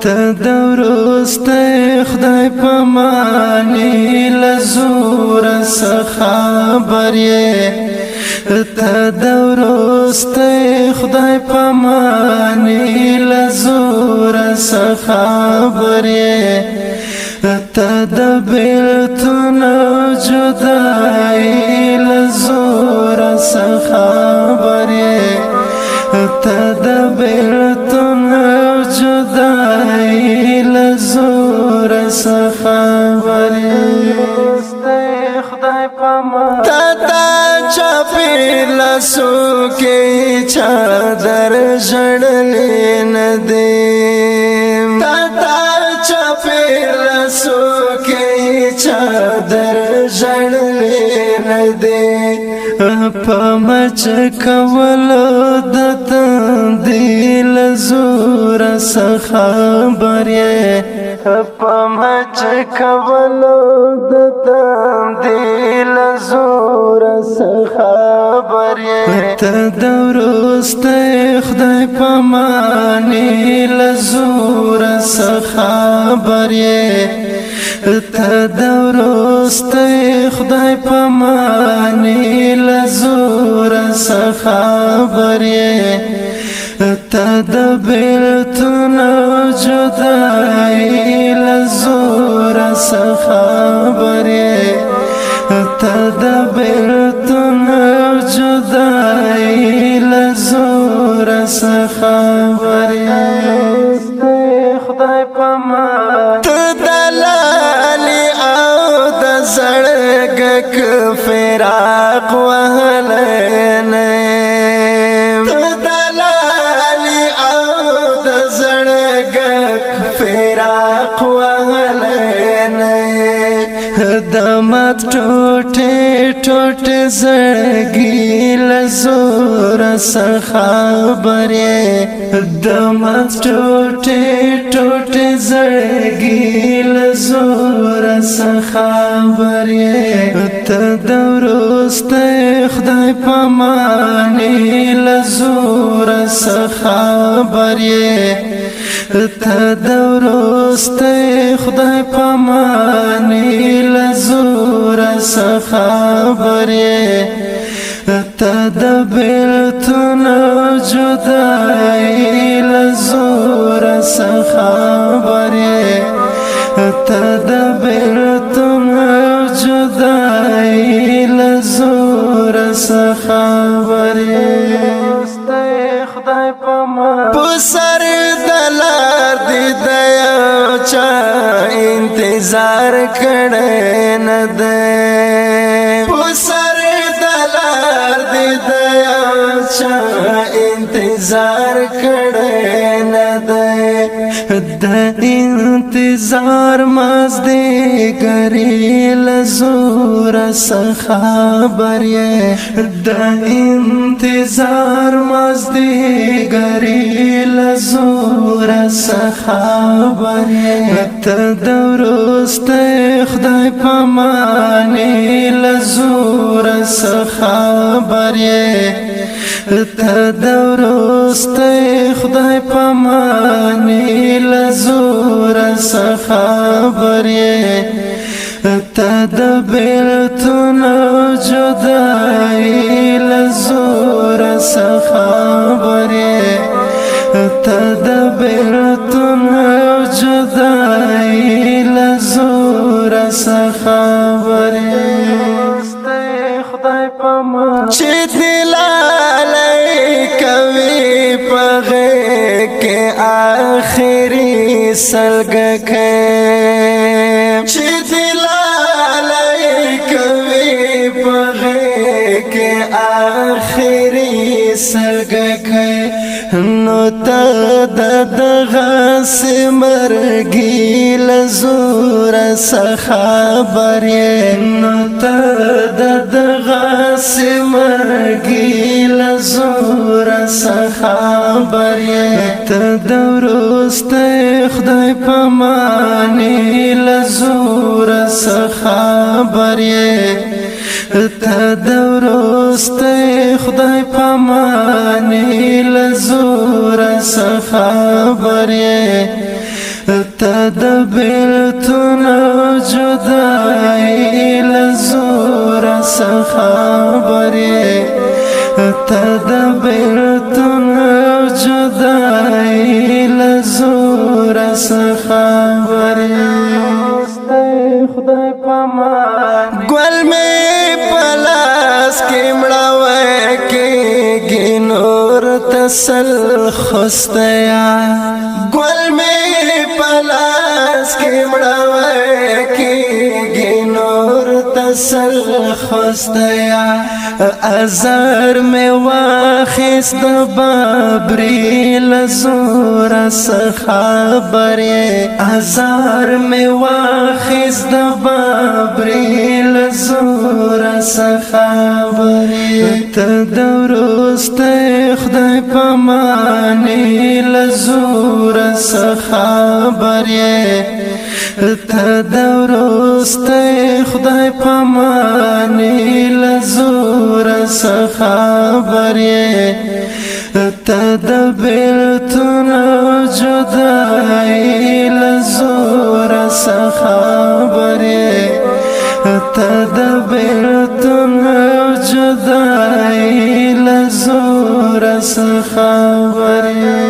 ته د وروستی خدای په معنی له زوره څه خبر یې ته د وروستی خدای په معنی له زوره څه خبر یې ته د بیلتون جدائی له زوره څه خبر یې ته د بیلتون جدائی له زوره څه خبر یې خدای په معنی تا چاپی لاسو کې چادر ژړلې نه دی تا چاپی لاسو کې چادر ژړلې نه دی په مچ کولو د تندي له زوره څه خبر یې په مچ کولو د تندي له زوره څه خبر یې ته د وروستی خدای په معنی له زوره څه خبر یې ته د وروستی خدای په معنی له زوره څه خبر یې ته د بیلتون جدائی له زوره څه خبر یې ته د بیلتون جدائی له زوره څه خبر یې خدای په معنی ته د لالي او د زړګک فراق وهلی نه ته د لالي او د زړګک فراق وهلی نه د مات ټوټې ټوټې زړګي له زوره څه خبر یې د مات ټوټې ټوټې زړګي له زوره څه خبر یې ته د وروستی خدای په معنی له زوره څه خبر یې ته د وروستی خدای په معنی له زوره څه خبر یې ته د بیلتون جدائی له زوره څه خبر یې ته د بیلتون جدائی له زوره څه خبر یې خدای په معنی په سر د لار دی د یو چا انتظار کړی نه دی په سر د لار دی د یو چا انتظار کړی نه دی د انتظار مازدیګري له زوره څه خبر یې د انتظار مازدیګري له زوره څه خبر یې ته د وروستی خدای په معنی له زوره څه خبر یې ته د وروستی خدای په معنی له زوره څه خبر یې ته د بیلتون جدائی له زوره څه خبر یې ته د بیلتون جدائی له زوره څه خبر یې خدای په معنی چې دلالی کوي په غیږ کې آخري سلګکی چې دلالی کوي په غیږ کې آخري سلګکی نو ته د دغسې مرګي له زوره څه خبر یې نو ته د دغسې مرګي له زوره څه خبر یې ته د وروستی خدای په معنی له زوره څه خبر یې ته د وروستی خدای په معنی له زوره څه خبر یې تد بیلتون جدائی لزور سخابری تد بیلتون جدائی لزور سخابری خدای پامان گل میں پلاس کی مڑاوے کی گنور تسل خستیا گل میں پلاس کی مڑاوے کی گنور تسل خستیا ازار میں واخس دبابری لزور سخابری ازار میں واخس دبابری لزور سخابری تدورست خدای پامانی لزور سخابری تدورست خدای پامانی لزور سخابری تدبیلتون جدائی لزور سخابری تدبیلتون جدائی لزور سخابری